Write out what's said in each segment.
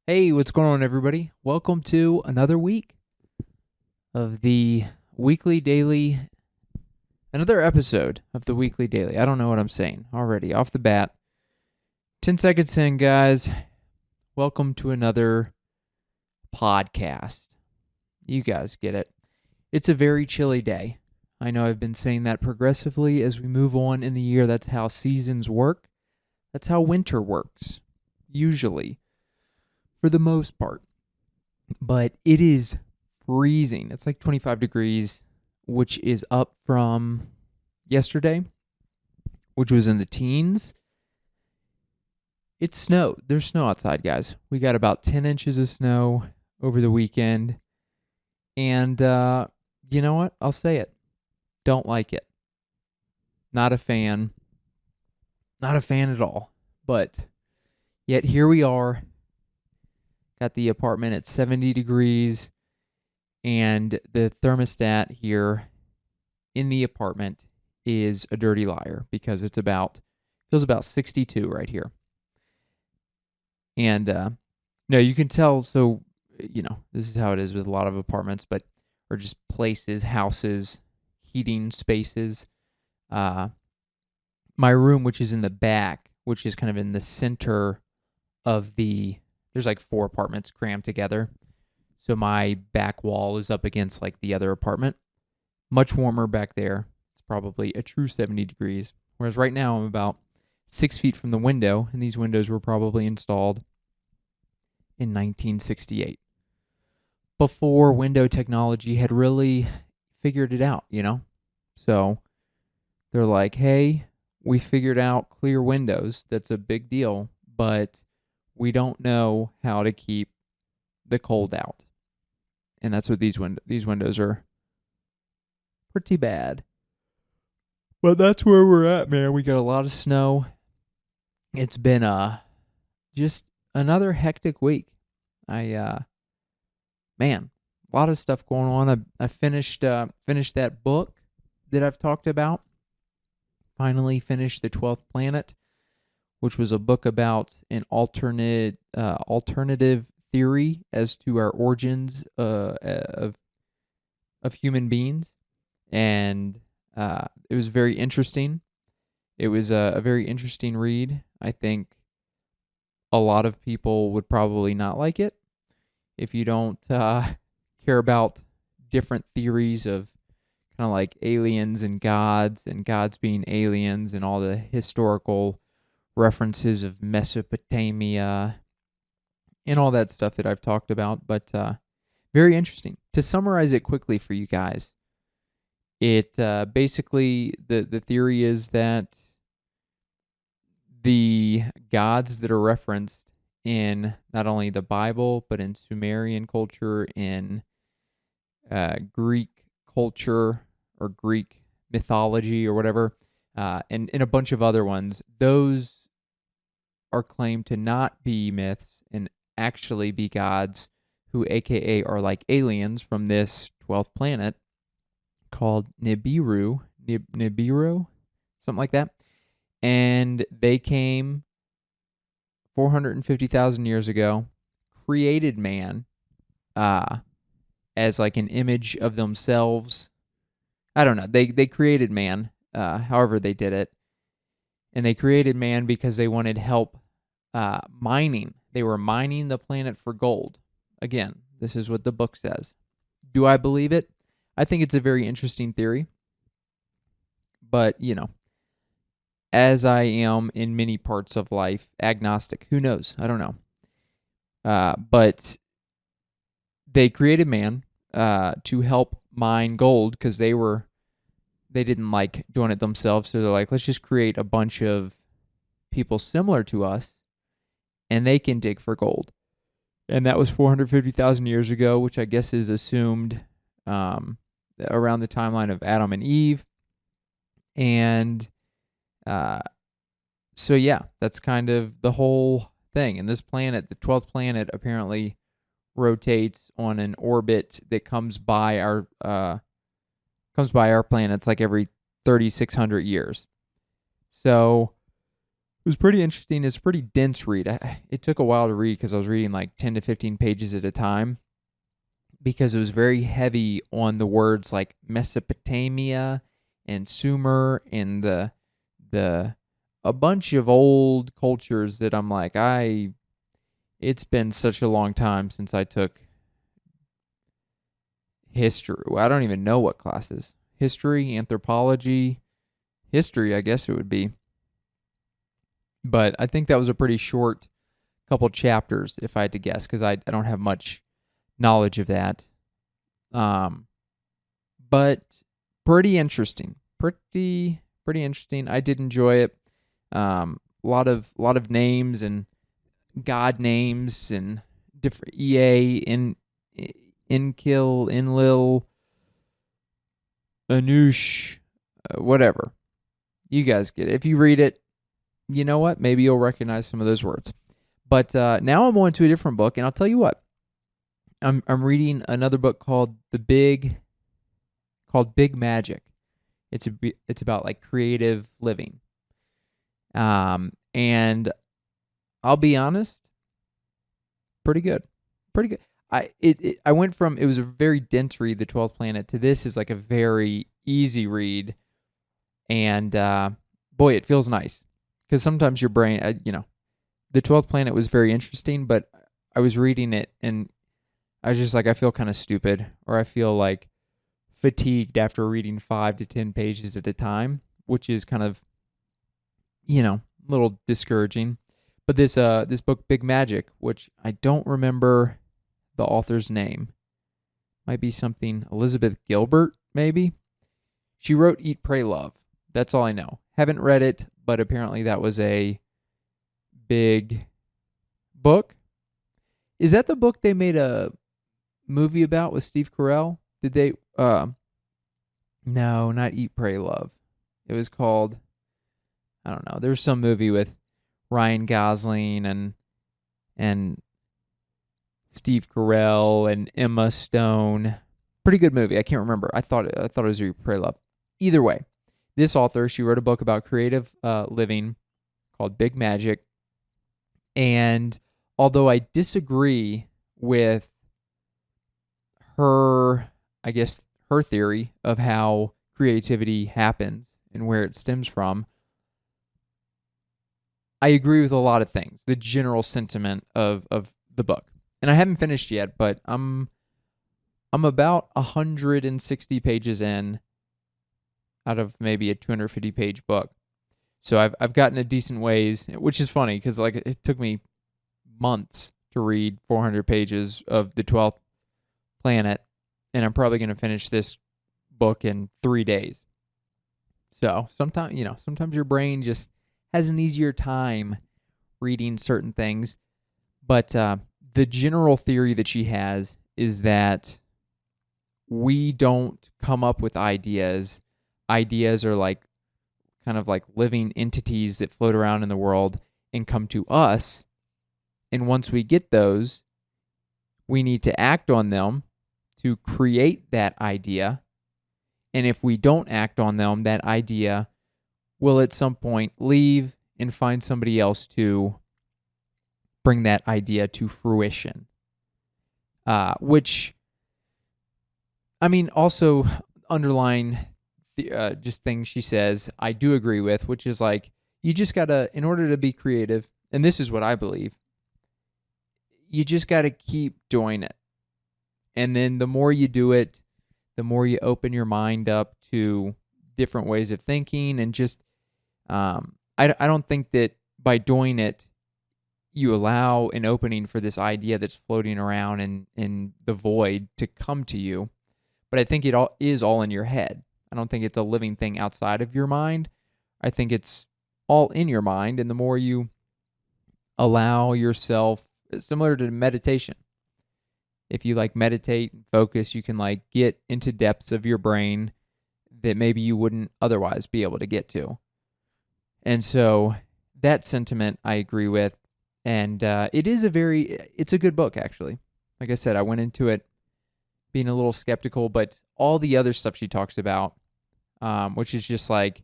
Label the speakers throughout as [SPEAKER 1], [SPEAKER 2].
[SPEAKER 1] Hey, what's going on, everybody? Welcome to another week of the weekly daily, another episode of the weekly daily. I don't know what I'm saying already off the bat. 10 seconds in, guys. Welcome to another podcast. You guys get it. It's a very chilly day. I know I've been saying that progressively as we move on in the year. That's how seasons work. That's how winter works, usually, for the most part. But it is freezing. It's like 25 degrees, which is up from yesterday, which was in the teens. It's snow. There's snow outside, guys. We got about 10 inches of snow over the weekend. And you know what? I'll say it. Don't like it. Not a fan. Not a fan at all. But yet here we are. Got the apartment at 70 degrees. And the thermostat here in the apartment is a dirty liar because feels about 62 right here. And no, you can tell. So, this is how it is with a lot of apartments, or just places, houses, heating spaces. My room, which is in the back, which is kind of in the center of there's like 4 apartments crammed together. So my back wall is up against like the other apartment. Much warmer back there. It's probably a true 70 degrees. Whereas right now I'm about 6 feet from the window, and these windows were probably installed in 1968. Before window technology had really figured it out, So they're like, hey, we figured out clear windows. That's a big deal, but we don't know how to keep the cold out. And that's what these windows are pretty bad. But that's where we're at, man. We got a lot of snow. It's been just another hectic week. Man, a lot of stuff going on. I finished that book that I've talked about. Finally finished The 12th Planet, which was a book about an alternative theory as to our origins of human beings, and it was very interesting. It was a very interesting read. I think a lot of people would probably not like it if you don't care about different theories of kind of like aliens and gods being aliens and all the historical references of Mesopotamia and all that stuff that I've talked about. But very interesting. To summarize it quickly for you guys, it basically, the theory is that the gods that are referenced in not only the Bible, but in Sumerian culture, in Greek culture or Greek mythology or whatever, and in a bunch of other ones, those are claimed to not be myths and actually be gods who aka are like aliens from this 12th planet called Nibiru, something like that. And they came 450,000 years ago, created man as like an image of themselves. I don't know. They created man, however they did it. And they created man because they wanted help mining. They were mining the planet for gold. Again, this is what the book says. Do I believe it? I think it's a very interesting theory. But, as I am in many parts of life, agnostic. Who knows? I don't know. But they created man to help mine gold because they didn't like doing it themselves. So they're like, let's just create a bunch of people similar to us and they can dig for gold. And that was 450,000 years ago, which I guess is assumed around the timeline of Adam and Eve. And so, yeah, that's kind of the whole thing. And this planet, the 12th planet, apparently rotates on an orbit that comes by our planets like every 3,600 years. So was pretty interesting. It's a pretty dense read. It took a while to read because I was reading like 10 to 15 pages at a time because it was very heavy on the words like Mesopotamia and Sumer and the a bunch of old cultures that I'm like, it's been such a long time since I took history. I don't even know what classes. History, anthropology, history, I guess it would be. But I think that was a pretty short couple chapters, if I had to guess, because I don't have much knowledge of that. But pretty interesting. Pretty interesting. I did enjoy it. A lot of names and god names and different EA, Inkill, Enlil, Anush, whatever. You guys get it. If you read it, you know what? Maybe you'll recognize some of those words. But now I'm on to a different book, and I'll tell you what. I'm reading another book called Big Magic. It's about like creative living. And I'll be honest, pretty good. I went from, it was a very dense read, The 12th Planet, to this is like a very easy read. And boy, it feels nice. Because sometimes your brain, The 12th Planet was very interesting, but I was reading it and I was just like, I feel kind of stupid, or I feel like fatigued after reading 5 to 10 pages at a time, which is kind of, a little discouraging. But this book, Big Magic, which I don't remember the author's name, might be something Elizabeth Gilbert, maybe. She wrote Eat, Pray, Love. That's all I know. Haven't read it, but apparently that was a big book. Is that the book they made a movie about with Steve Carell? Did they? No, not Eat, Pray, Love. It was called, I don't know. There's some movie with Ryan Gosling and Steve Carell and Emma Stone. Pretty good movie. I can't remember. I thought it was Eat, Pray, Love. Either way, this author, she wrote a book about creative living called Big Magic. And although I disagree with her, I guess, her theory of how creativity happens and where it stems from, I agree with a lot of things, the general sentiment of the book. And I haven't finished yet, but I'm about 160 pages in out of maybe a 250 page book. So I've gotten a decent ways, which is funny because like it took me months to read 400 pages of The 12th Planet, and I'm probably going to finish this book in 3 days. So sometimes your brain just has an easier time reading certain things. But the general theory that she has is that we don't come up with ideas. Ideas are like kind of like living entities that float around in the world and come to us. And once we get those, we need to act on them to create that idea. And if we don't act on them, that idea will at some point leave and find somebody else to bring that idea to fruition. Which, I mean, also underlying just things she says, I do agree with, which is like, you just gotta, in order to be creative, and this is what I believe, you just gotta keep doing it. And then the more you do it, the more you open your mind up to different ways of thinking. And just, I don't think that by doing it, you allow an opening for this idea that's floating around in the void to come to you. But I think it all is all in your head. I don't think it's a living thing outside of your mind. I think it's all in your mind. And the more you allow yourself, similar to meditation, if you like meditate and focus, you can like get into depths of your brain that maybe you wouldn't otherwise be able to get to. And so that sentiment I agree with. And it's a good book, actually. Like I said, I went into it being a little skeptical, but all the other stuff she talks about, which is just like,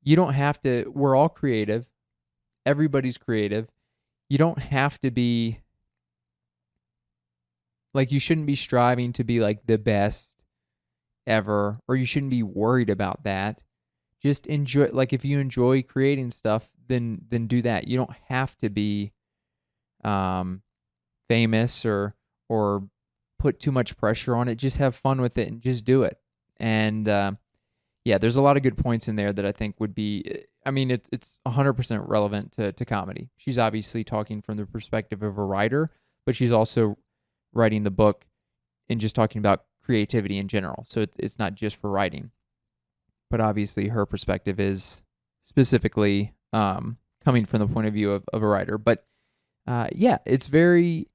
[SPEAKER 1] you don't have to, we're all creative. Everybody's creative. You don't have to be like, you shouldn't be striving to be like the best ever, or you shouldn't be worried about that. Just enjoy, like, if you enjoy creating stuff, then do that. You don't have to be um famous or put too much pressure on it. Just have fun with it and just do it. And yeah, there's a lot of good points in there that I think would be. I mean, it's 100% relevant to comedy. She's obviously talking from the perspective of a writer, but she's also writing the book and just talking about creativity in general. So it's not just for writing, but obviously her perspective is specifically coming from the point of view of a writer. But yeah, it's very,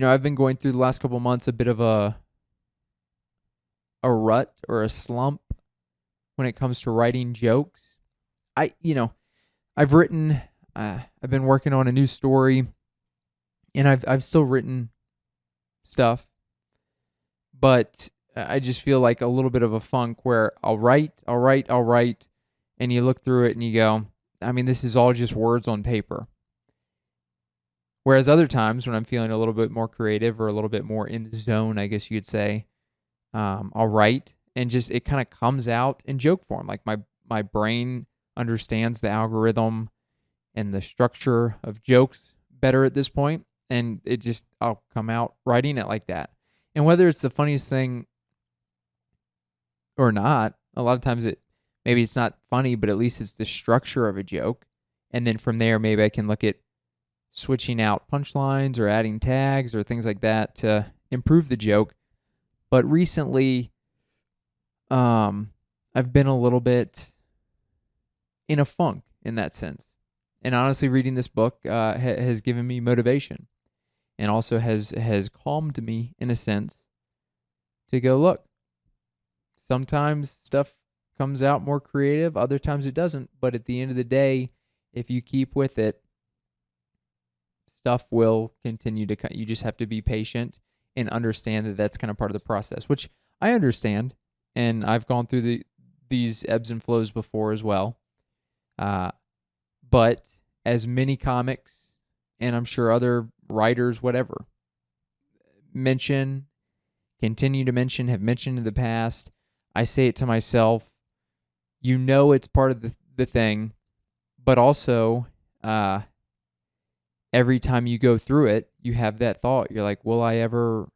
[SPEAKER 1] I've been going through the last couple of months a bit of a rut or a slump when it comes to writing jokes. I've written, I've been working on a new story, and I've still written stuff, but I just feel like a little bit of a funk where I'll write, and you look through it and you go, I mean, this is all just words on paper. Whereas other times when I'm feeling a little bit more creative or a little bit more in the zone, I guess you could say, I'll write and just it kind of comes out in joke form. Like my brain understands the algorithm and the structure of jokes better at this point, and I'll come out writing it like that. And whether it's the funniest thing or not, a lot of times maybe it's not funny, but at least it's the structure of a joke. And then from there, maybe I can look at switching out punchlines or adding tags or things like that to improve the joke. But recently, I've been a little bit in a funk in that sense. And honestly, reading this book has given me motivation, and also has calmed me in a sense to go, look, sometimes stuff comes out more creative, other times it doesn't. But at the end of the day, if you keep with it, stuff will continue to come. You just have to be patient and understand that that's kind of part of the process, which I understand. And I've gone through these ebbs and flows before as well. But as many comics, and I'm sure other writers, whatever, continue to mention, have mentioned in the past, I say it to myself, it's part of the thing, but also every time you go through it, you have that thought. You're like, will I ever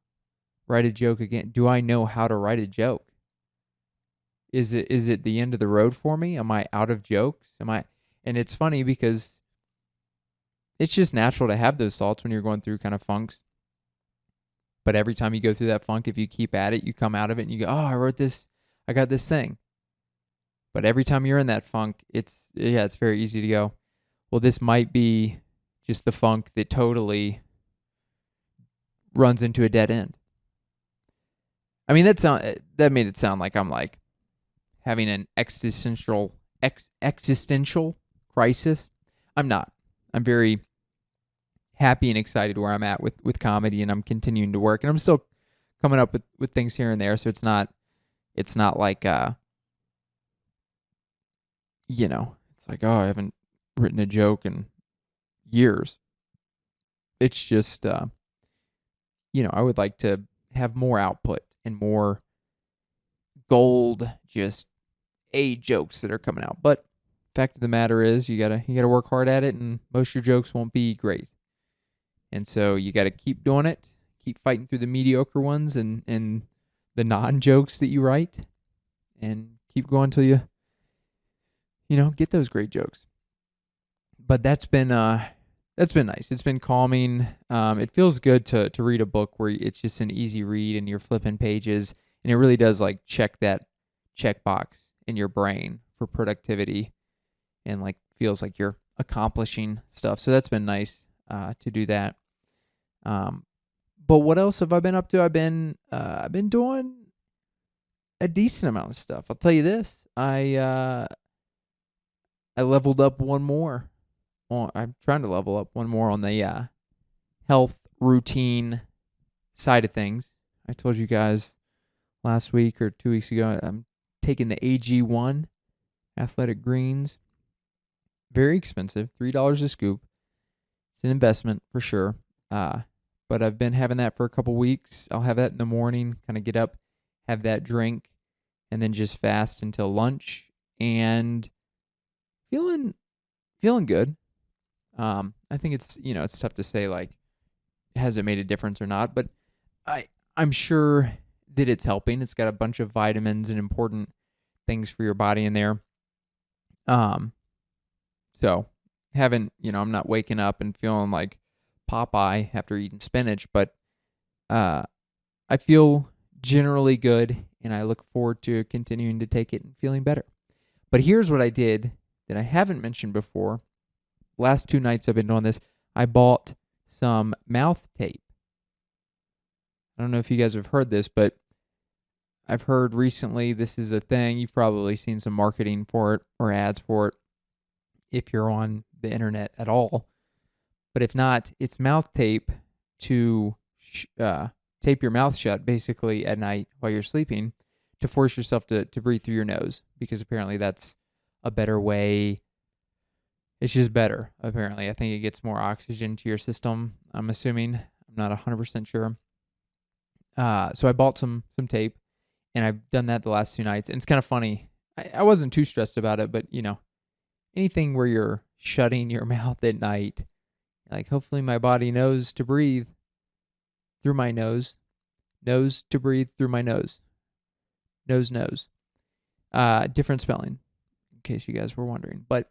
[SPEAKER 1] write a joke again? Do I know how to write a joke? Is it the end of the road for me? Am I out of jokes? And it's funny because it's just natural to have those thoughts when you're going through kind of funks. But every time you go through that funk, if you keep at it, you come out of it and you go, oh, I wrote this, I got this thing. But every time you're in that funk, it's very easy to go, well, this might be just the funk that totally runs into a dead end. I mean, that made it sound like I'm like having an existential crisis. I'm not. I'm very happy and excited where I'm at with comedy, and I'm continuing to work, and I'm still coming up with things here and there. So it's not like it's like, oh, I haven't written a joke in years. It's just I would like to have more output and more gold, just jokes that are coming out. But fact of the matter is, you gotta work hard at it, and most of your jokes won't be great. And so you gotta keep doing it, keep fighting through the mediocre ones and the non-jokes that you write, and keep going till you get those great jokes. But that's been nice. It's been calming. It feels good to read a book where it's just an easy read and you're flipping pages, and it really does like check that checkbox in your brain for productivity, and like feels like you're accomplishing stuff. So that's been nice to do that. But what else have I been up to? I've been doing a decent amount of stuff. I'll tell you this. I leveled up one more. I'm trying to level up one more on the health routine side of things. I told you guys last week or 2 weeks ago, I'm taking the AG1 Athletic Greens. very expensive, $3 a scoop. It's an investment for sure. But I've been having that for a couple weeks. I'll have that in the morning, kind of get up, have that drink, and then just fast until lunch. And feeling good. I think it's tough to say like has it made a difference or not, but I'm sure that it's helping. It's got a bunch of vitamins and important things for your body in there. So I'm not waking up and feeling like Popeye after eating spinach, but I feel generally good, and I look forward to continuing to take it and feeling better. But here's what I did that I haven't mentioned before. Last 2 nights I've been doing this. I bought some mouth tape. I don't know if you guys have heard this, but I've heard recently this is a thing. You've probably seen some marketing for it or ads for it if you're on the internet at all. But if not, it's mouth tape to tape your mouth shut basically at night while you're sleeping to force yourself to breathe through your nose, because apparently that's a better way. It's just better, apparently. I think it gets more oxygen to your system, I'm assuming. I'm not 100% sure. So I bought some tape, and I've done that the last 2 nights. And it's kind of funny. I wasn't too stressed about it, but, anything where you're shutting your mouth at night, like hopefully my body knows to breathe through my nose, nose to breathe through my nose, nose. Different spelling, in case you guys were wondering. But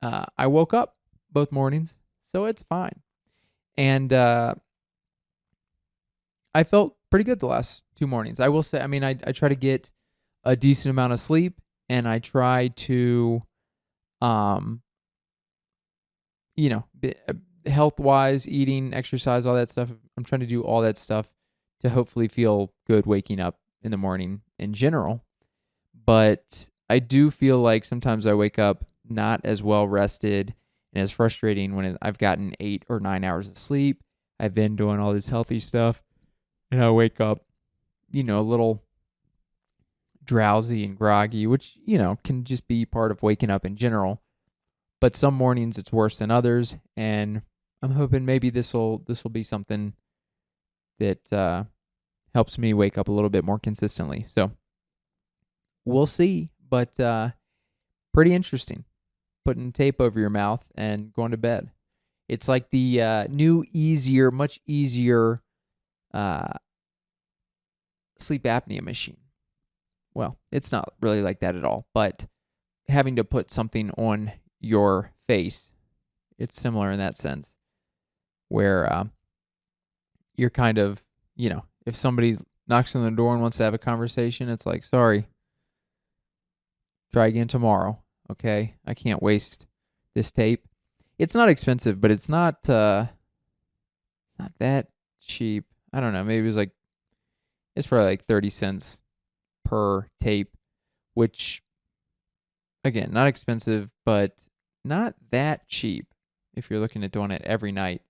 [SPEAKER 1] I woke up both mornings, so it's fine. And I felt pretty good the last 2 mornings. I will say, I try to get a decent amount of sleep, and I try to, health-wise, eating, exercise, all that stuff. I'm trying to do all that stuff to hopefully feel good waking up in the morning in general. But I do feel like sometimes I wake up not as well rested, and it's frustrating when I've gotten 8 or 9 hours of sleep. I've been doing all this healthy stuff, and I wake up, a little drowsy and groggy, which, can just be part of waking up in general. But some mornings it's worse than others, and I'm hoping maybe this will be something that helps me wake up a little bit more consistently. So we'll see, but pretty interesting. Putting tape over your mouth and going to bed. It's like the new, much easier sleep apnea machine. Well, it's not really like that at all, but having to put something on your face, it's similar in that sense, where you're kind of, if somebody knocks on the door and wants to have a conversation, it's like, sorry, try again tomorrow. Okay, I can't waste this tape. It's not expensive, but it's not that cheap. I don't know. Maybe it's probably like 30 cents per tape, which, again, not expensive, but not that cheap if you're looking at doing it every night.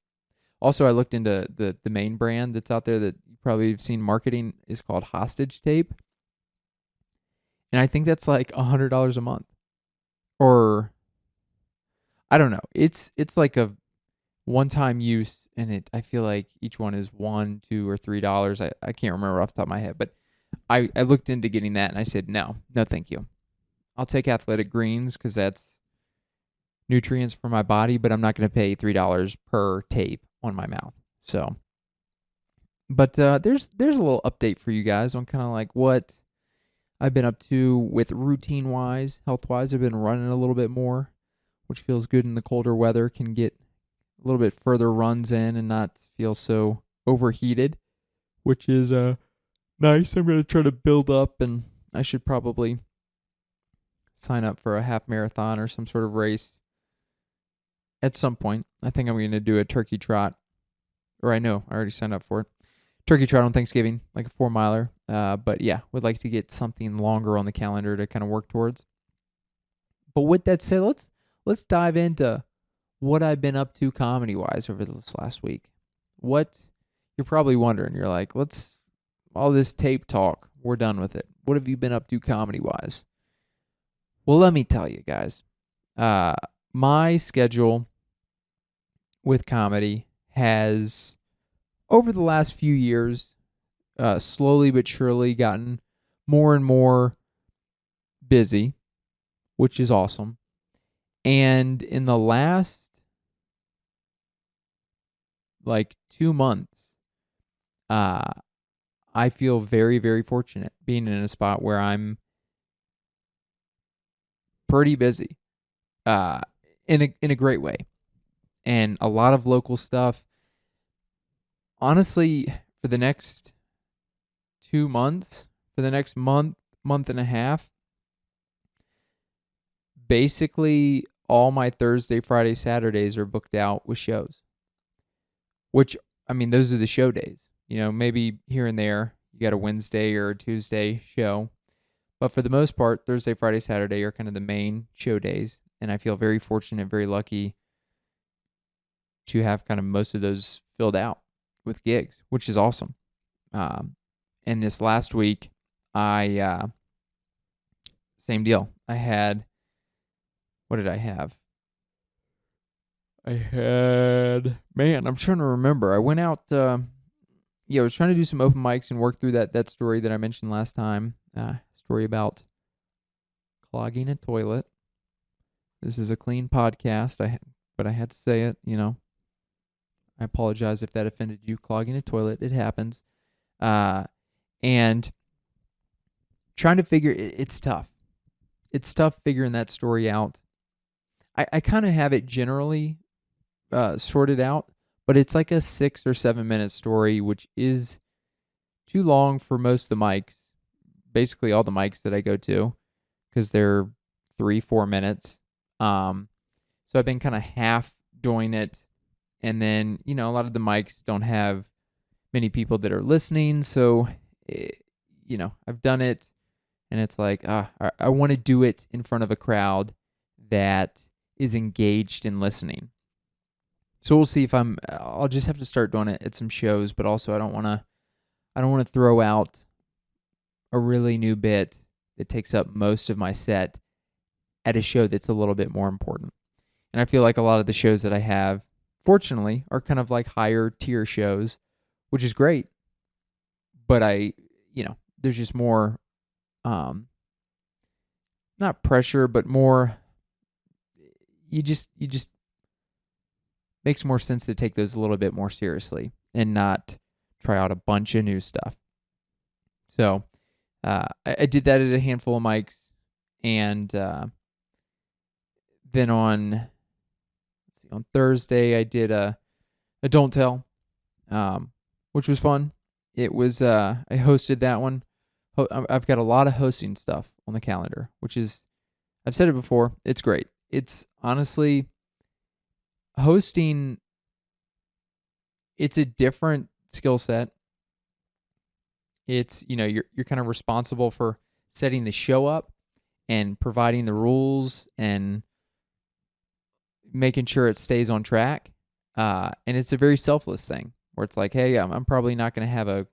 [SPEAKER 1] Also, I looked into the main brand that's out there that you probably have seen marketing is called Hostage Tape. And I think that's like $100 a month. Or, I don't know. It's like a one-time use, and I feel like each one is $1, $2, or $3. I can't remember off the top of my head, but I looked into getting that, and I said, no, thank you. I'll take Athletic Greens because that's nutrients for my body, but I'm not going to pay $3 per tape on my mouth. So, but there's a little update for you guys on kind of like what I've been up to with routine-wise, health-wise. I've been running a little bit more, which feels good in the colder weather. Can get a little bit further runs in and not feel so overheated, which is nice. I'm going to try to build up, and I should probably sign up for a half marathon or some sort of race at some point. I think I'm going to do a turkey trot, or I know I already signed up for it. Turkey trot on Thanksgiving, like a 4-miler. But yeah, would like to get something longer on the calendar to kind of work towards. But with that said, let's dive into what I've been up to comedy-wise over this last week. What you're probably wondering, you're like, all this tape talk, we're done with it. What have you been up to comedy-wise? Well, let me tell you guys. my schedule with comedy has, over the last few years, slowly but surely gotten more and more busy, which is awesome. And in the last 2 months, uh, I feel very, very fortunate being in a spot where I'm pretty busy, uh, in a great way, and a lot of local stuff. Honestly, for the next 2 months, for the next month and a half, basically all my Thursday, Friday, Saturdays are booked out with shows. Which, I mean, those are the show days. Maybe here and there you got a Wednesday or a Tuesday show. But for the most part, Thursday, Friday, Saturday are kind of the main show days. And I feel very fortunate, very lucky to have kind of most of those filled out with gigs, which is awesome. And this last week, same deal. What did I have? I'm trying to remember. I went out, I was trying to do some open mics and work through that story that I mentioned last time. Story about clogging a toilet. This is a clean podcast, but I had to say it, I apologize if that offended you. Clogging a toilet, it happens. And trying to figure, it's tough. It's tough figuring that story out. I kind of have it generally sorted out, but it's like a 6 or 7 minute story, which is too long for most of the mics. Basically all the mics that I go to, because they're 3-4 minutes. So I've been kind of half doing it, and then a lot of the mics don't have many people that are listening, so I've done it, and it's like I want to do it in front of a crowd that is engaged in listening. So we'll see if I'll just have to start doing it at some shows, but also I don't want to throw out a really new bit that takes up most of my set at a show that's a little bit more important. And I feel like a lot of the shows that I have, fortunately, are kind of like higher tier shows, which is great. But there's just more, not pressure, but more, you just makes more sense to take those a little bit more seriously and not try out a bunch of new stuff. So I did that at a handful of mics, and then on Thursday I did a Don't Tell, which was fun. It was I hosted that one. I've got a lot of hosting stuff on the calendar, which is, I've said it before, it's great. It's honestly, hosting, it's a different skill set. It's, you're kind of responsible for setting the show up and providing the rules and making sure it stays on track. And it's a very selfless thing where it's like, hey, I'm probably not going to have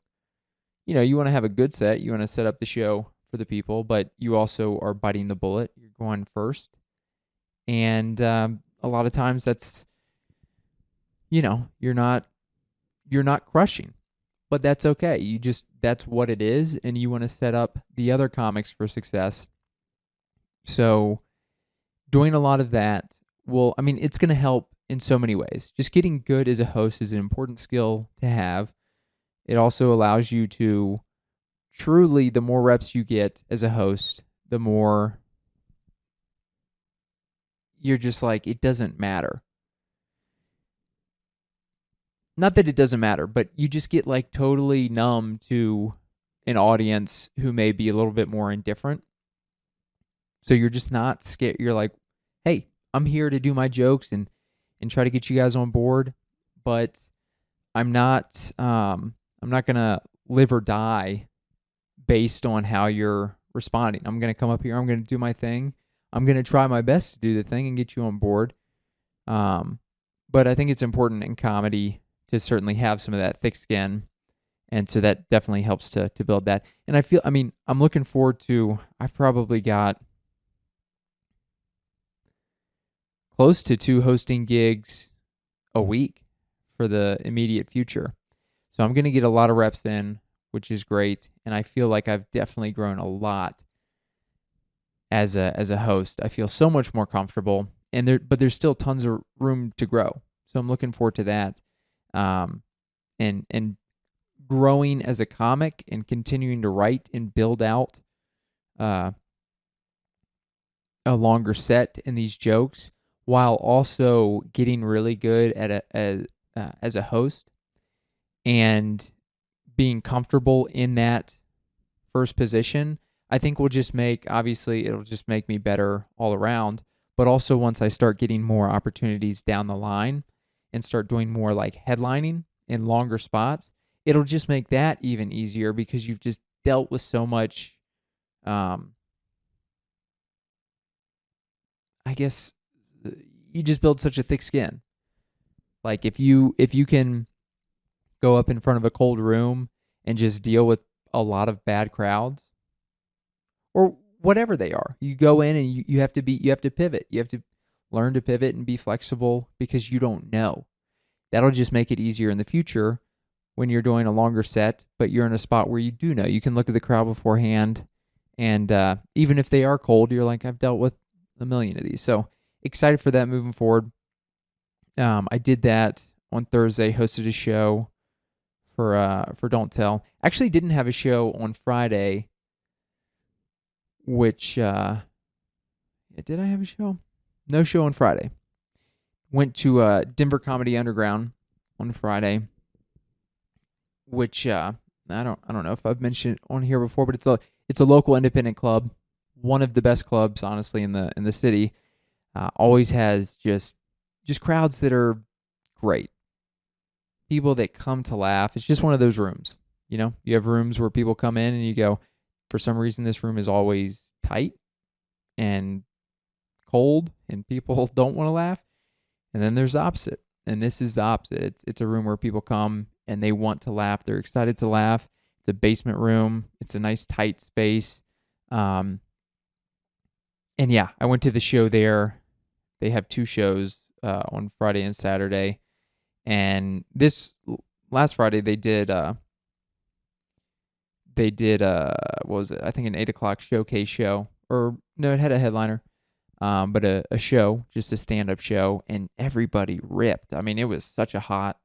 [SPEAKER 1] you want to have a good set. You want to set up the show for the people, but you also are biting the bullet. You're going first. And a lot of times that's, you're not crushing, but that's okay. That's what it is. And you want to set up the other comics for success. So doing a lot of that it's going to help in so many ways. Just getting good as a host is an important skill to have. It also allows you to truly, the more reps you get as a host, the more you're just like, it doesn't matter. Not that it doesn't matter, but you just get like totally numb to an audience who may be a little bit more indifferent. So you're just not scared. You're like, hey, I'm here to do my jokes and try to get you guys on board, but I'm not gonna live or die based on how you're responding. I'm gonna come up here, I'm gonna do my thing, I'm gonna try my best to do the thing and get you on board. But I think it's important in comedy to certainly have some of that thick skin, and so that definitely helps to build that. And I'm looking forward to, I've probably got close to 2 hosting gigs a week for the immediate future. So I'm going to get a lot of reps in, which is great, and I feel like I've definitely grown a lot as a host. I feel so much more comfortable, but there's still tons of room to grow. So I'm looking forward to that, and growing as a comic and continuing to write and build out uh, a longer set in these jokes, while also getting really good as a host and being comfortable in that first position. I think will just it'll just make me better all around. But also once I start getting more opportunities down the line and start doing more like headlining in longer spots, it'll just make that even easier because you've just dealt with so much, I guess you just build such a thick skin. Like if you can go up in front of a cold room and just deal with a lot of bad crowds or whatever they are. You go in and you have to pivot. You have to learn to pivot and be flexible because you don't know. That'll just make it easier in the future when you're doing a longer set, but you're in a spot where you do know. You can look at the crowd beforehand, and even if they are cold, you're like, I've dealt with a million of these. So excited for that moving forward. I did that on Thursday, hosted a show for Don't Tell. Actually didn't have a show on Friday, which did I have a show? No show on Friday. Went to Denver Comedy Underground on Friday, which I don't know if I've mentioned it on here before, but it's a local independent club, one of the best clubs honestly in the city. Always has just crowds that are great. People that come to laugh. It's just one of those rooms. You know, you have rooms where people come in and you go, for some reason this room is always tight and cold and people don't want to laugh. And then there's the opposite. And this is the opposite. It's a room where people come and they want to laugh. They're excited to laugh. It's a basement room. It's a nice tight space. And yeah, I went to the show there. They have 2 shows on Friday and Saturday. And this last Friday they did what was it? I think an 8:00 showcase show, or no, it had a headliner, but a show, just a stand-up show, and everybody ripped. I mean, it was such a hot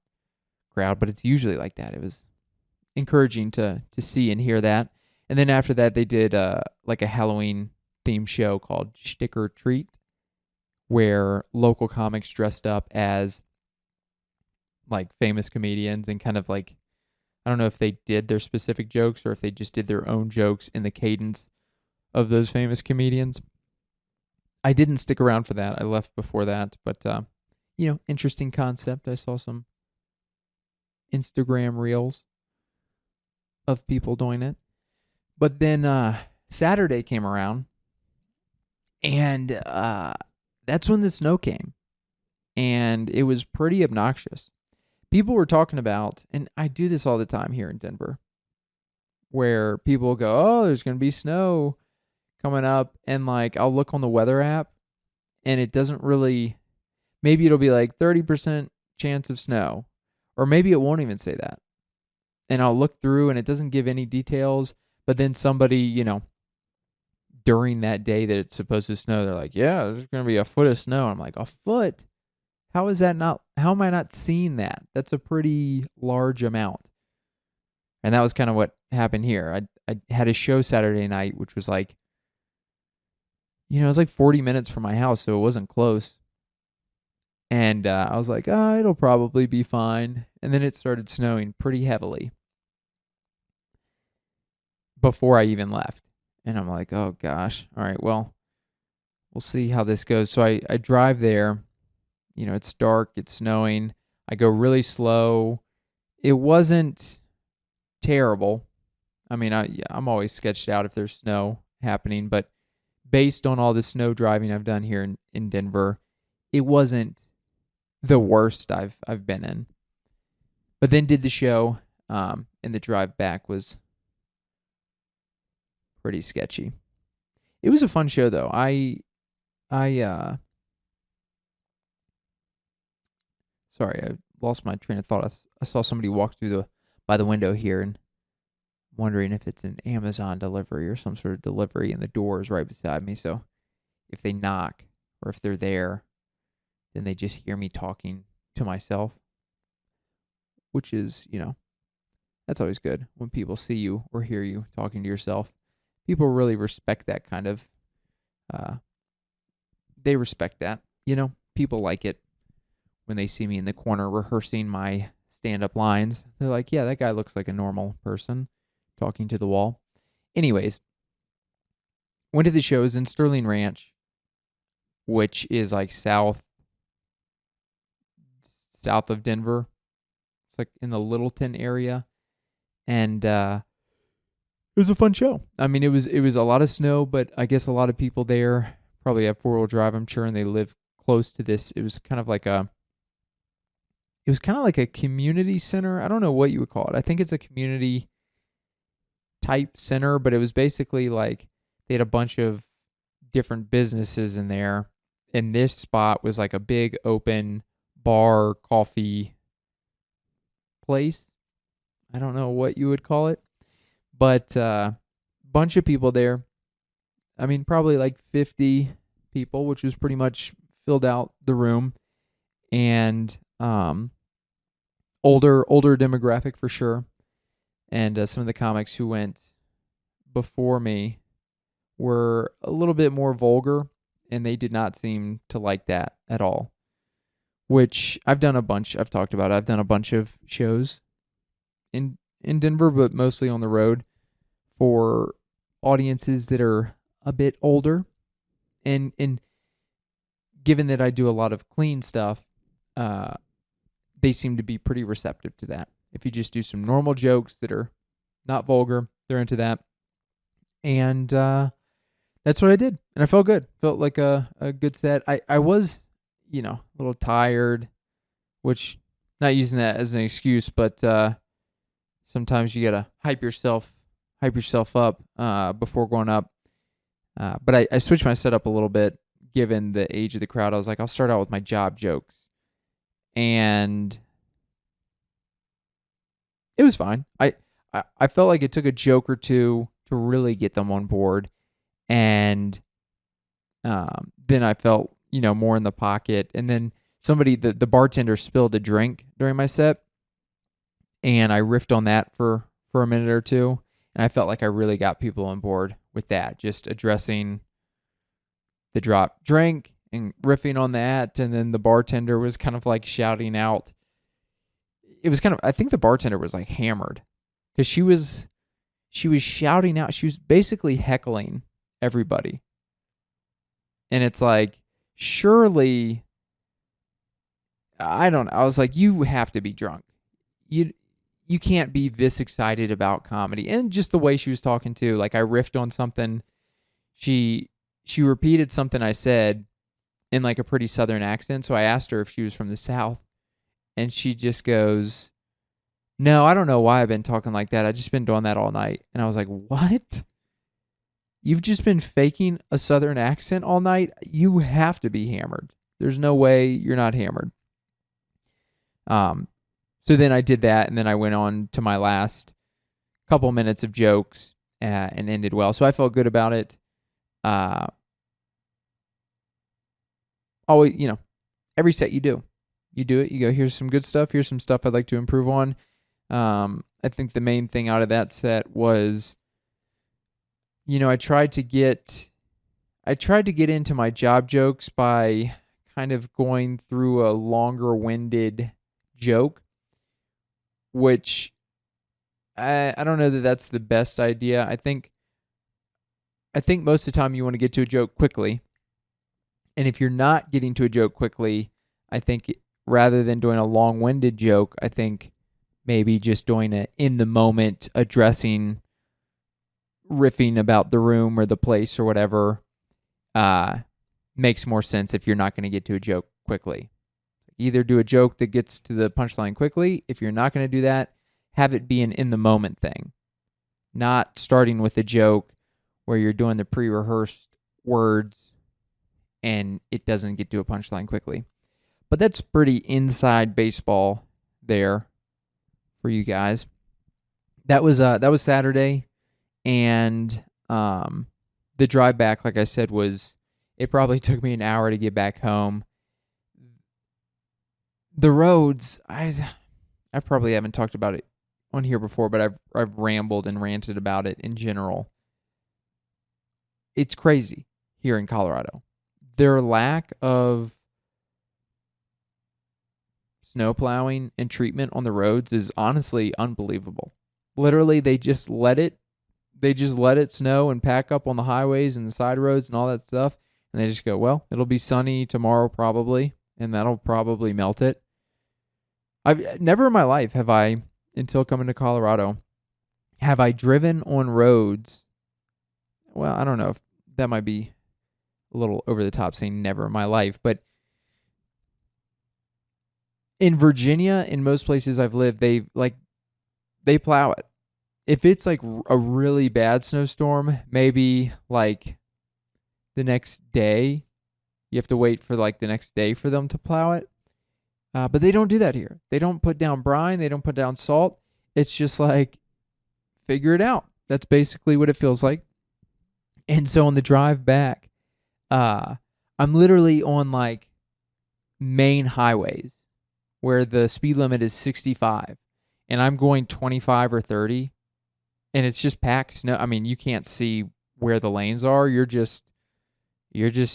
[SPEAKER 1] crowd, but it's usually like that. It was encouraging to see and hear that. And then after that, they did like a Halloween themed show called Shtick or Treat, where local comics dressed up as like famous comedians and kind of like, I don't know if they did their specific jokes or if they just did their own jokes in the cadence of those famous comedians. I didn't stick around for that. I left before that, but interesting concept. I saw some Instagram reels of people doing it. But then Saturday came around, and that's when the snow came, and it was pretty obnoxious. People were talking about, and I do this all the time here in Denver, where people go, oh, there's going to be snow coming up, and like I'll look on the weather app, and it doesn't really, maybe it'll be like 30% chance of snow, or maybe it won't even say that. And I'll look through, and it doesn't give any details, but then somebody, during that day that it's supposed to snow, they're like, yeah, there's going to be a foot of snow. I'm like, a foot? How am I not seeing that? That's a pretty large amount. And that was kind of what happened here. I had a show Saturday night, which was like, it was like 40 minutes from my house, so it wasn't close. And I was like, oh, it'll probably be fine. And then it started snowing pretty heavily before I even left. And I'm like, oh gosh, all right, well, we'll see how this goes. So I drive there. It's dark, it's snowing. I go really slow. It wasn't terrible. I mean, I'm always sketched out if there's snow happening, but based on all the snow driving I've done here in Denver, it wasn't the worst I've been in. But then did the show, and the drive back was pretty sketchy. It was a fun show though. I Sorry, I lost my train of thought. I saw somebody walk by the window here and wondering if it's an Amazon delivery or some sort of delivery, and the door is right beside me. So if they knock or if they're there, then they just hear me talking to myself, which is, that's always good when people see you or hear you talking to yourself. People really respect that kind of, uh, they respect that. People like it when they see me in the corner rehearsing my stand-up lines. They're like, yeah, that guy looks like a normal person talking to the wall. Anyways, went to the shows in Sterling Ranch, which is like south of Denver. It's like in the Littleton area. And it was a fun show. I mean, it was a lot of snow, but I guess a lot of people there probably have four-wheel drive, I'm sure, and they live close to this. It was kind of like a community center. I don't know what you would call it. I think it's a community type center, but it was basically like they had a bunch of different businesses in there. And this spot was like a big open bar, coffee place. I don't know what you would call it, but bunch of people there. I mean, probably like 50 people, which was pretty much filled out the room. And older demographic for sure. And some of the comics who went before me were a little bit more vulgar, and they did not seem to like that at all. Which I've talked about it. I've done a bunch of shows in Denver, but mostly on the road for audiences that are a bit older. And given that I do a lot of clean stuff, they seem to be pretty receptive to that. If you just do some normal jokes that are not vulgar, they're into that. And that's what I did. And I felt good. Felt like a good set. I was, a little tired, which, not using that as an excuse, but sometimes you got to hype yourself up before going up. But I switched my setup a little bit given the age of the crowd. I was like, I'll start out with my job jokes. And it was fine. I felt like it took a joke or two to really get them on board. And then I felt, more in the pocket. And then the bartender spilled a drink during my set. And I riffed on that for a minute or two. And I felt like I really got people on board with that, just addressing the drop drink and riffing on that. And then the bartender was kind of like shouting out. It was I think the bartender was like hammered because she was shouting out. She was basically heckling everybody. And it's like, surely, I don't know. I was like, you have to be drunk. You can't be this excited about comedy. And just the way she was talking too, like I riffed on something. She repeated something I said in like a pretty southern accent. So I asked her if she was from the South. And she just goes, no, I don't know why I've been talking like that. I've just been doing that all night. And I was like, what? You've just been faking a southern accent all night? You have to be hammered. There's no way you're not hammered. So then I did that, and then I went on to my last couple minutes of jokes and ended well. So I felt good about it. Always, every set you do it. You go, here's some good stuff. Here's some stuff I'd like to improve on. I think the main thing out of that set was, I tried to get into my job jokes by kind of going through a longer-winded joke, which I don't know that that's the best idea. I think most of the time you want to get to a joke quickly. And if you're not getting to a joke quickly, I think rather than doing a long-winded joke, I think maybe just doing it in the moment, addressing, riffing about the room or the place or whatever, makes more sense if you're not going to get to a joke quickly. Either do a joke that gets to the punchline quickly. If you're not going to do that, have it be an in-the-moment thing. Not starting with a joke where you're doing the pre-rehearsed words and it doesn't get to a punchline quickly. But that's pretty inside baseball there for you guys. That was Saturday, and the drive back, like I said, it probably took me an hour to get back home. The roads, I probably haven't talked about it on here before, but I've rambled and ranted about it in general. It's crazy here in Colorado. Their lack of snow plowing and treatment on the roads is honestly unbelievable. Literally, they just let it snow and pack up on the highways and the side roads and all that stuff, and they just go, well, it'll be sunny tomorrow probably, and that'll probably melt it. I've never in my life have I, until coming to Colorado, have I driven on roads. Well, I don't know if that might be a little over the top saying never in my life, but in Virginia, in most places I've lived, they plow it. If it's like a really bad snowstorm, maybe like the next day, you have to wait for like the next day for them to plow it. But they don't do that here. They don't put down brine. They don't put down salt. It's just like, figure it out. That's basically what it feels like. And so on the drive back, I'm literally on like main highways where the speed limit is 65 and I'm going 25 or 30 and it's just packed snow. I mean, you can't see where the lanes are. You're just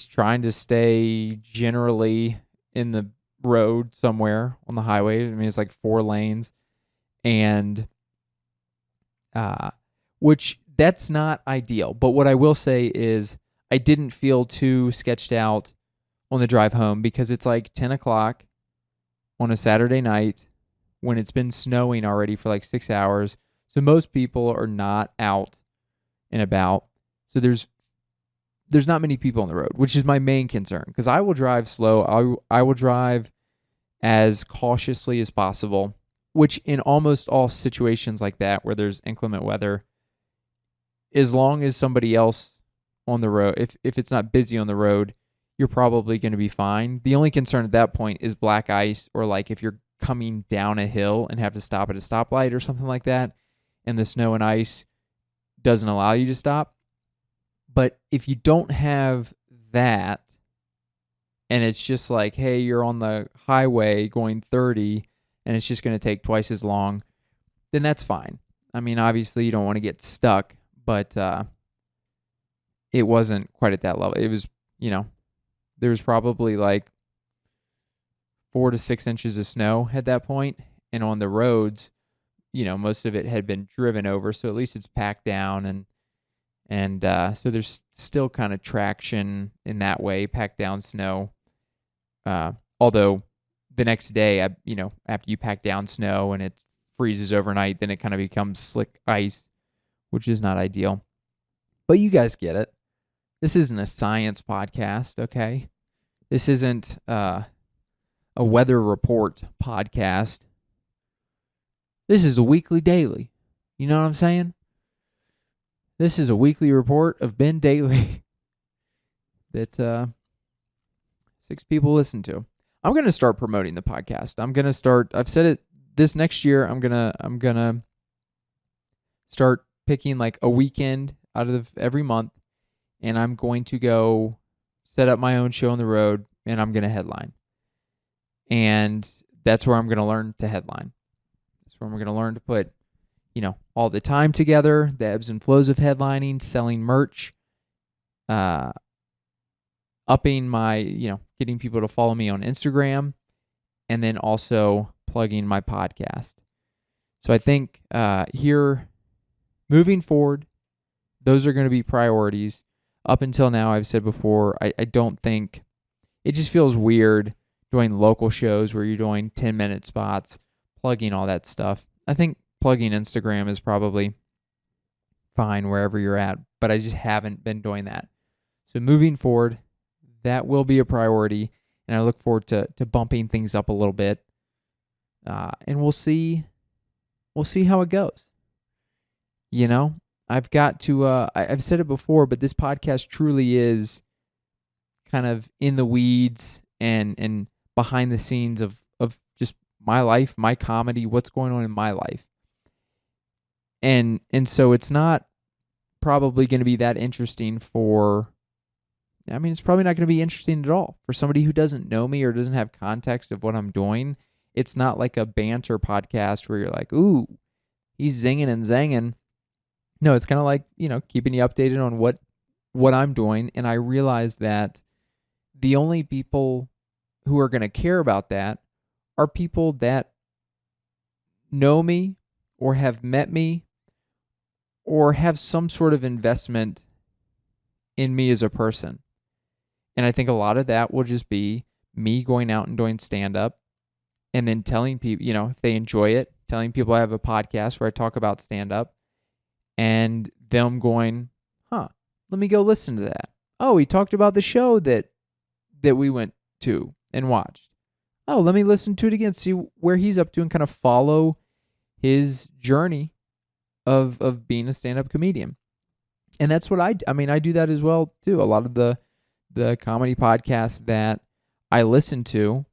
[SPEAKER 1] trying to stay generally in the road somewhere on the highway. I mean, it's like 4 lanes, and which that's not ideal. But what I will say is I didn't feel too sketched out on the drive home because it's like 10 o'clock on a Saturday night when it's been snowing already for like 6 hours. So most people are not out and about. So there's not many people on the road, which is my main concern, because I will drive slow. I will drive as cautiously as possible, which in almost all situations like that where there's inclement weather, as long as somebody else on the road, if it's not busy on the road, you're probably going to be fine. The only concern at that point is black ice, or like if you're coming down a hill and have to stop at a stoplight or something like that, and the snow and ice doesn't allow you to stop. But if you don't have that, and it's just like, hey, you're on the highway going 30, and it's just going to take twice as long, then that's fine. I mean, obviously you don't want to get stuck, but it wasn't quite at that level. It was, there was probably like 4 to 6 inches of snow at that point, and on the roads, most of it had been driven over, so at least it's packed down, and so there's still kind of traction in that way, packed down snow. Although the next day, after you pack down snow and it freezes overnight, then it kind of becomes slick ice, which is not ideal. But you guys get it. This isn't a science podcast, okay? This isn't a weather report podcast. This is a weekly daily. You know what I'm saying? This is a weekly report of Ben Dailey that 6 people listen to. I'm going to start promoting the podcast. I've said it, this next year, I'm going to start picking like a weekend out of every month, and I'm going to go set up my own show on the road, and I'm going to headline. And that's where I'm going to learn to headline. That's where I'm going to learn to put all the time together, the ebbs and flows of headlining, selling merch, upping my, getting people to follow me on Instagram, and then also plugging my podcast. So I think here, moving forward, those are going to be priorities. Up until now, I've said before, I don't think, it just feels weird doing local shows where you're doing 10-minute spots, plugging all that stuff. I think plugging Instagram is probably fine wherever you're at, but I just haven't been doing that. So moving forward, that will be a priority, and I look forward to bumping things up a little bit, and we'll see how it goes. I've got to, I've said it before, but this podcast truly is kind of in the weeds, and behind the scenes of just my life, my comedy, what's going on in my life. And so it's not probably going to be that interesting it's probably not going to be interesting at all for somebody who doesn't know me or doesn't have context of what I'm doing. It's not like a banter podcast where you're like, ooh, he's zinging and zanging. No, it's kind of like, keeping you updated on what I'm doing. And I realize that the only people who are going to care about that are people that know me or have met me or have some sort of investment in me as a person. And I think a lot of that will just be me going out and doing stand-up and then telling people, if they enjoy it, telling people I have a podcast where I talk about stand-up and them going, let me go listen to that. Oh, he talked about the show that we went to and watched. Oh, let me listen to it again, see where he's up to and kind of follow his journey of being a stand-up comedian. And that's what I do that as well too. A lot of the comedy podcasts that I listen to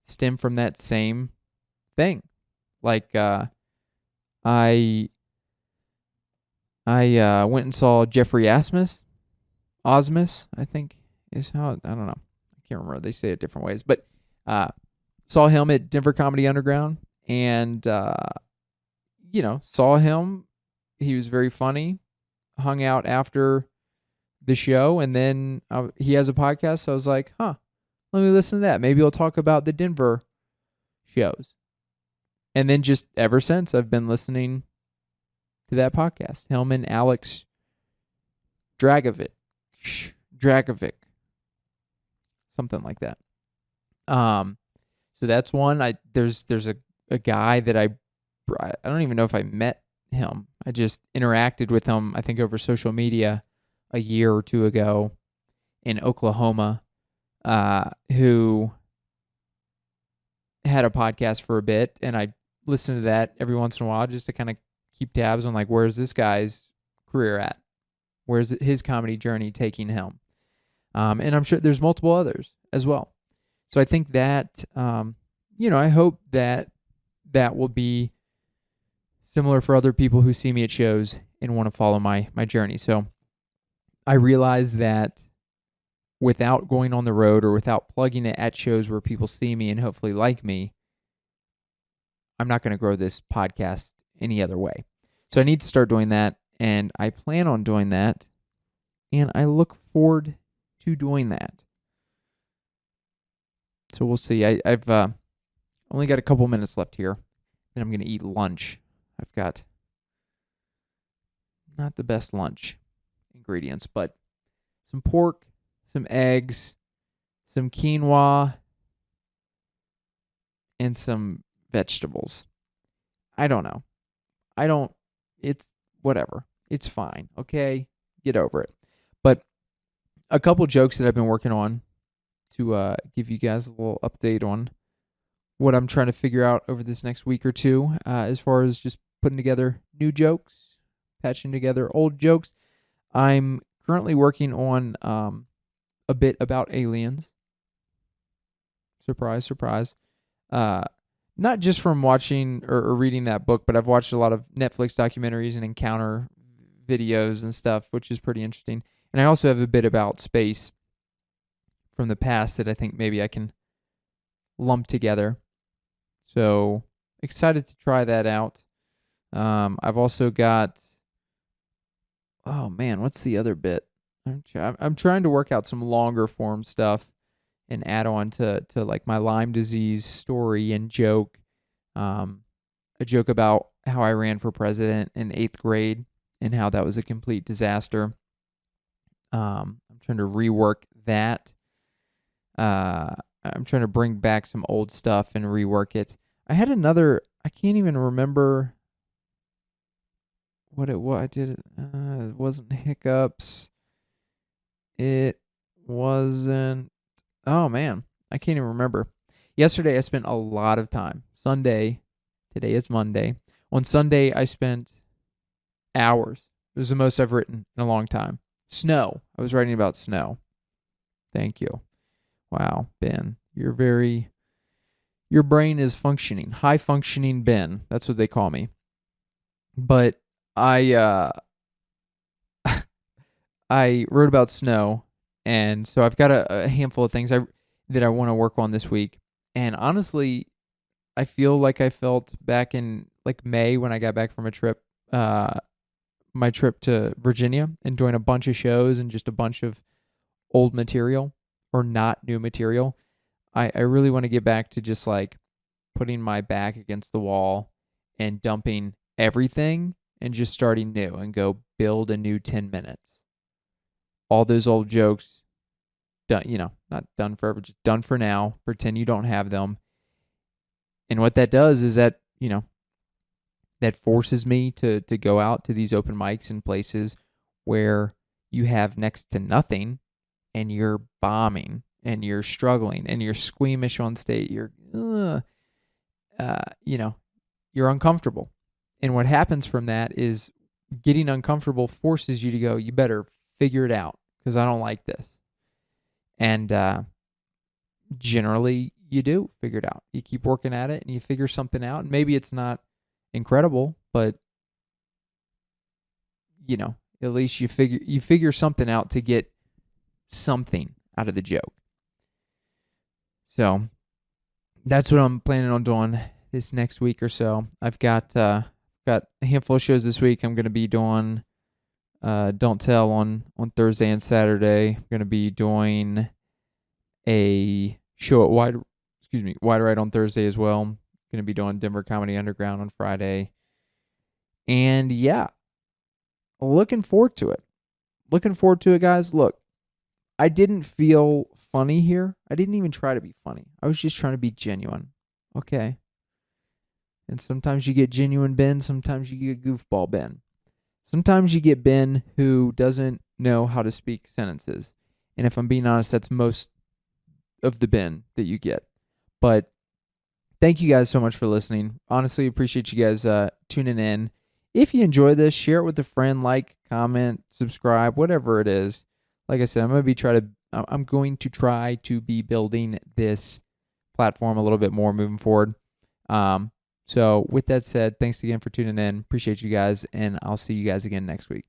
[SPEAKER 1] stem from that same thing. Like I went and saw Jeffrey Osmus, I think is how, I don't know. I can't remember. They say it different ways, but saw him at Denver Comedy Underground and saw him. He was very funny. Hung out after the show, and then he has a podcast, so I was like, let me listen to that. Maybe he'll talk about the Denver shows. And then just ever since, I've been listening to that podcast. Him and Alex Dragovic. Something like that. So that's one. There's a guy that I don't even know if I met him. I just interacted with him, I think, over social media a year or two ago in Oklahoma, who had a podcast for a bit, and I listened to that every once in a while just to kind of keep tabs on, like, where's this guy's career at? Where's his comedy journey taking him? And I'm sure there's multiple others as well. So I think that, I hope that will be similar for other people who see me at shows and want to follow my journey. So I realize that without going on the road or without plugging it at shows where people see me and hopefully like me, I'm not going to grow this podcast any other way. So I need to start doing that, and I plan on doing that, and I look forward to doing that. So we'll see. I've only got a couple minutes left here, then I'm going to eat lunch. I've got not the best lunch ingredients, but some pork, some eggs, some quinoa, and some vegetables. I don't know. It's whatever. It's fine, okay? Get over it. But a couple jokes that I've been working on to give you guys a little update on what I'm trying to figure out over this next week or two, as far as just putting together new jokes, patching together old jokes. I'm currently working on a bit about aliens. Surprise, surprise. Not just from watching or reading that book, but I've watched a lot of Netflix documentaries and encounter videos and stuff, which is pretty interesting. And I also have a bit about space from the past that I think maybe I can lump together. So excited to try that out. I've also got, oh man, what's the other bit? I'm trying to work out some longer form stuff and add on to like my Lyme disease story and joke. A joke about how I ran for president in 8th grade and how that was a complete disaster. I'm trying to rework that. I'm trying to bring back some old stuff and rework it. I had another, I can't even remember what I did. It wasn't hiccups. It wasn't, oh man, I can't even remember. Yesterday I spent a lot of time. Sunday, today is Monday. On Sunday I spent hours. It was the most I've written in a long time. Snow. I was writing about snow. Thank you. Wow, Ben, you're very your brain is functioning. High functioning Ben. That's what they call me. But I I wrote about snow, and so I've got a handful of things that I want to work on this week. And honestly, I feel like I felt back in like May when I got back from a trip, my trip to Virginia, and doing a bunch of shows and just a bunch of old material or not new material. I really want to get back to just like putting my back against the wall and dumping everything and just starting new and go build a new 10 minutes. All those old jokes done, not done forever, just done for now. Pretend you don't have them. And what that does is that, that forces me to go out to these open mics in places where you have next to nothing and you're bombing and you're struggling and you're squeamish on stage. You're uncomfortable. And what happens from that is getting uncomfortable forces you to go, you better figure it out because I don't like this. And generally, you do figure it out. You keep working at it and you figure something out. And maybe it's not incredible, but at least you figure something out to get something out of the joke. So that's what I'm planning on doing this next week or so. I've got a handful of shows this week. I'm going to be doing Don't Tell on Thursday and Saturday. I'm going to be doing a show at Wide Right on Thursday as well. I'm going to be doing Denver Comedy Underground on Friday. And yeah, looking forward to it. Guys. Look, I didn't feel funny here. I didn't even try to be funny. I was just trying to be genuine. Okay. And sometimes you get genuine Ben. Sometimes you get goofball Ben. Sometimes you get Ben who doesn't know how to speak sentences. And if I'm being honest, that's most of the Ben that you get. But thank you guys so much for listening. Honestly, appreciate you guys tuning in. If you enjoy this, share it with a friend, like, comment, subscribe, whatever it is. Like I said, I'm going to try to be building this platform a little bit more moving forward. So with that said, thanks again for tuning in. Appreciate you guys, and I'll see you guys again next week.